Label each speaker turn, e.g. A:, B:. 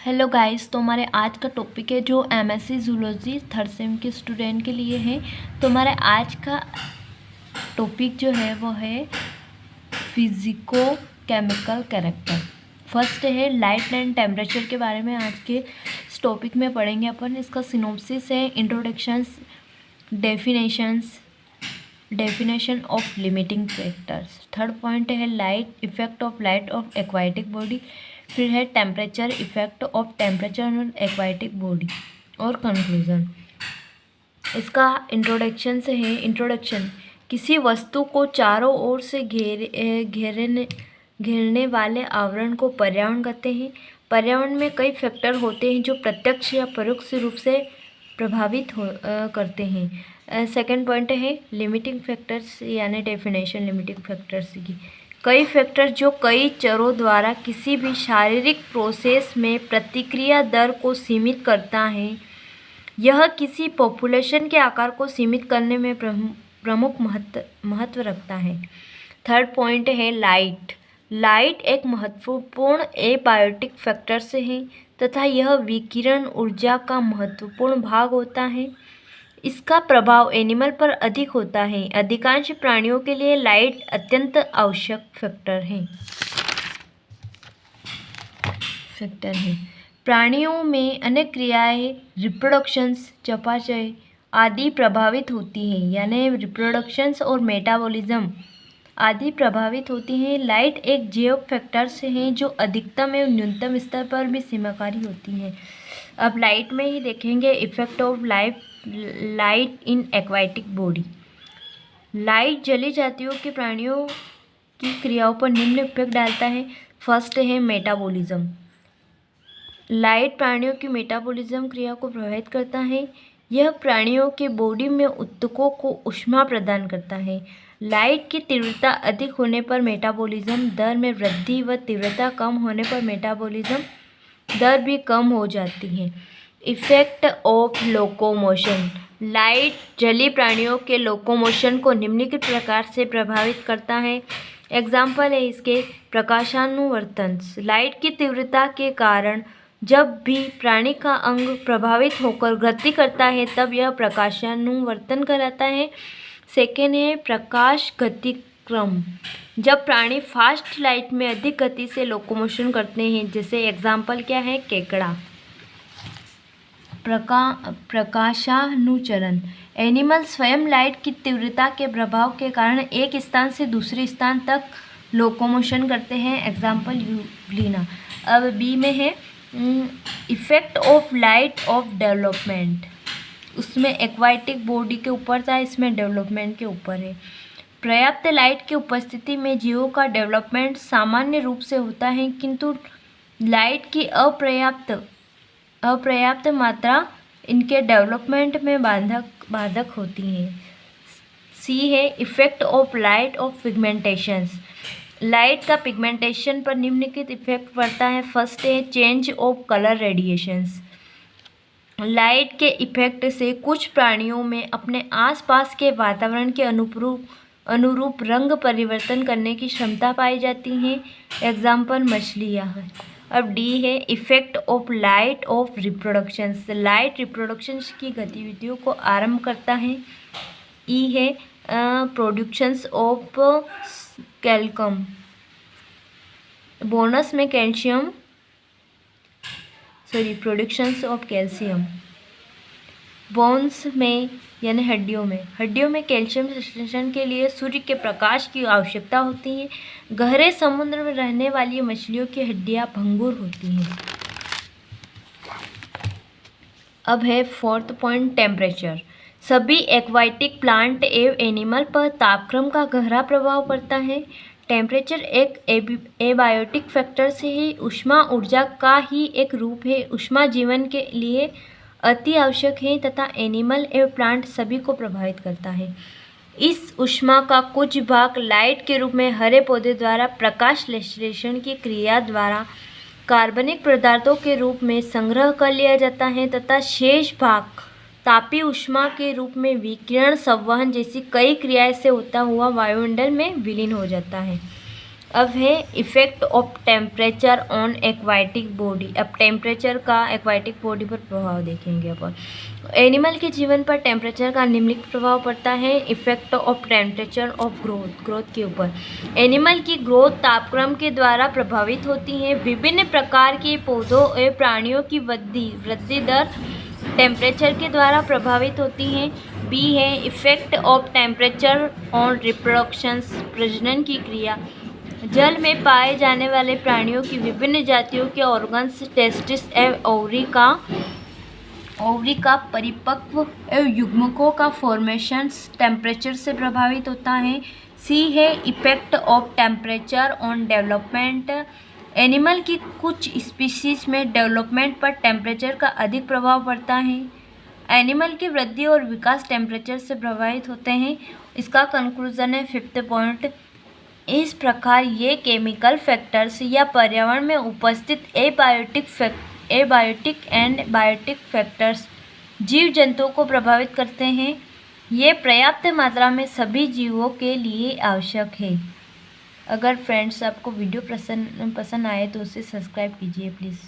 A: Hello guys, तो हमारे आज का टॉपिक है जो एमएससी जूलॉजी थर्ड सेम के स्टूडेंट के लिए है। तो हमारे आज का टॉपिक जो है वो है फिजिको केमिकल कैरेक्टर। फर्स्ट है लाइट एंड टेम्परेचर के बारे में आज के इस टॉपिक में पढ़ेंगे अपन। इसका सिनॉप्सिस है introductions, definition of limiting factors. Third point है light, effect of light of aquatic body. फिर है temperature, effect of temperature on aquatic body और कंक्लूजन। इसका इंट्रोडक्शन से है। इंट्रोडक्शन: किसी वस्तु को चारों ओर से घेरने वाले आवरण को पर्यावरण कहते हैं। पर्यावरण में कई फैक्टर होते हैं जो प्रत्यक्ष या परोक्ष रूप से प्रभावित करते हैं। सेकंड पॉइंट है लिमिटिंग फैक्टर्स, यानी डेफिनेशन लिमिटिंग फैक्टर्स की। कई फैक्टर जो कई चरों द्वारा किसी भी शारीरिक प्रोसेस में प्रतिक्रिया दर को सीमित करता है। यह किसी पॉपुलेशन के आकार को सीमित करने में प्रमुख महत्व रखता है। थर्ड पॉइंट है लाइट। लाइट एक महत्वपूर्ण एबायोटिक फैक्टर से है तथा यह विकिरण ऊर्जा का महत्वपूर्ण भाग होता है। इसका प्रभाव एनिमल पर अधिक होता है। अधिकांश प्राणियों के लिए लाइट अत्यंत आवश्यक फैक्टर है। प्राणियों में अनेक क्रियाएं, रिप्रोडक्शंस, चयापचय आदि प्रभावित होती हैं, यानी रिप्रोडक्शंस और मेटाबॉलिज्म आदि प्रभावित होती हैं। लाइट एक जैव फैक्टर से है जो अधिकतम एवं न्यूनतम स्तर पर भी सीमाकारी होती है। अब लाइट में ही देखेंगे effect of light in aquatic body. Light जलीय जातियों के प्राणियों की क्रियाओं पर निम्न इफेक्ट डालता है। फर्स्ट है मेटाबॉलिज्म। लाइट प्राणियों की मेटाबॉलिज्म क्रिया को प्रभावित करता है। यह प्राणियों के बॉडी में ऊतकों को ऊष्मा प्रदान करता है। लाइट की तीव्रता अधिक होने पर मेटाबॉलिज्म दर में वृद्धि व तीव्रता कम होने पर मेटाबॉलिज्म दर भी कम हो जाती है। Effect of locomotion. लाइट जलीय प्राणियों के लोकोमोशन को निम्नलिखित प्रकार से प्रभावित करता है। एग्जाम्पल है इसके प्रकाशानुवर्तन। लाइट की तीव्रता के कारण जब भी प्राणी का अंग प्रभावित होकर गति करता है तब यह प्रकाशानुवर्तन कहलाता है। सेकेंड है प्रकाश गतिक्रम। जब प्राणी फास्ट लाइट में अधिक गति से लोकोमोशन करते हैं, जैसे एग्जाम्पल क्या है, केकड़ा। प्रकाशानुचरण। एनिमल स्वयं लाइट की तीव्रता के प्रभाव के कारण एक स्थान से दूसरे स्थान तक लोकोमोशन करते हैं, एग्जाम्पल यूग्लिना। अब बी में है effect of light of development. उसमें एक्वाटिक बॉडी के ऊपर था, इसमें डेवलपमेंट के ऊपर है। पर्याप्त लाइट की उपस्थिति में जीवों का डेवलपमेंट सामान्य रूप से होता है, किंतु लाइट की अपर्याप्त मात्रा इनके डेवलपमेंट में बाधक होती है। सी है effect of light of pigmentations. Light का पिगमेंटेशन पर निम्नलिखित इफेक्ट पड़ता है। फर्स्ट है change of colour radiations. Light के इफेक्ट से कुछ प्राणियों में अपने आसपास के वातावरण के अनुरूप रंग परिवर्तन करने की क्षमता पाई जाती है, एग्जाम्पल मछलियाँ। अब डी है effect of light of reproductions. Light reproductions की गतिविधियों को आरंभ करता है। ई है प्रोडक्शंस ऑफ कैल्शियम। बोनस में प्रोडक्शंस ऑफ कैल्शियम। बोन्स में यानी हड्डियों में कैल्शियम संश्लेषण के लिए सूर्य के प्रकाश की आवश्यकता होती है। गहरे समुद्र में रहने वाली मछलियों की हड्डियां भंगुर होती हैं। अब है फोर्थ पॉइंट टेम्परेचर। सभी एक्वाटिक प्लांट एवं एनिमल पर तापक्रम का गहरा प्रभाव पड़ता है। टेम्परेचर एक एबायोटिक फैक्टर से ही ऊष्मा ऊर्जा का ही एक रूप है। ऊष्मा जीवन के लिए अति आवश्यक है तथा एनिमल एवं प्लांट सभी को प्रभावित करता है। इस ऊष्मा का कुछ भाग लाइट के रूप में हरे पौधे द्वारा प्रकाश संश्लेषण की क्रिया द्वारा कार्बनिक पदार्थों के रूप में संग्रह कर लिया जाता है तथा शेष भाग तापीय ऊष्मा के रूप में विकिरण संवहन जैसी कई क्रियाएं से होता हुआ वायुमंडल में विलीन हो जाता है। अब है effect of temperature on aquatic body. अब टेम्परेचर का एक्वाटिक बॉडी पर प्रभाव देखेंगे अपन। एनिमल के जीवन पर टेम्परेचर का निम्नलिखित प्रभाव पड़ता है। Effect of temperature of growth के ऊपर। एनिमल की ग्रोथ तापक्रम के द्वारा प्रभावित होती है। विभिन्न प्रकार के पौधों और प्राणियों की वृद्धि दर टेम्परेचर के द्वारा प्रभावित होती हैं। बी है effect of temperature on reproductions, प्रजनन की क्रिया। जल में पाए जाने वाले प्राणियों की विभिन्न जातियों के ऑर्गन्स, टेस्टिस एवं ओवरी का परिपक्व एवं युग्मकों का फॉर्मेशंस टेम्परेचर से प्रभावित होता है। सी है effect of temperature on development. Animal की कुछ स्पीशीज में डेवलपमेंट पर टेम्परेचर का अधिक प्रभाव पड़ता है। एनिमल की वृद्धि और विकास टेम्परेचर से प्रभावित होते हैं। इसका कंक्लूजन है 5th पॉइंट। इस प्रकार ये केमिकल फैक्टर्स या पर्यावरण में उपस्थित एबायोटिक एंड बायोटिक फैक्टर्स जीव जंतुओं को प्रभावित करते हैं। ये पर्याप्त मात्रा में सभी जीवों के लिए आवश्यक है। अगर फ्रेंड्स आपको वीडियो पसंद आए तो उसे सब्सक्राइब कीजिए प्लीज़।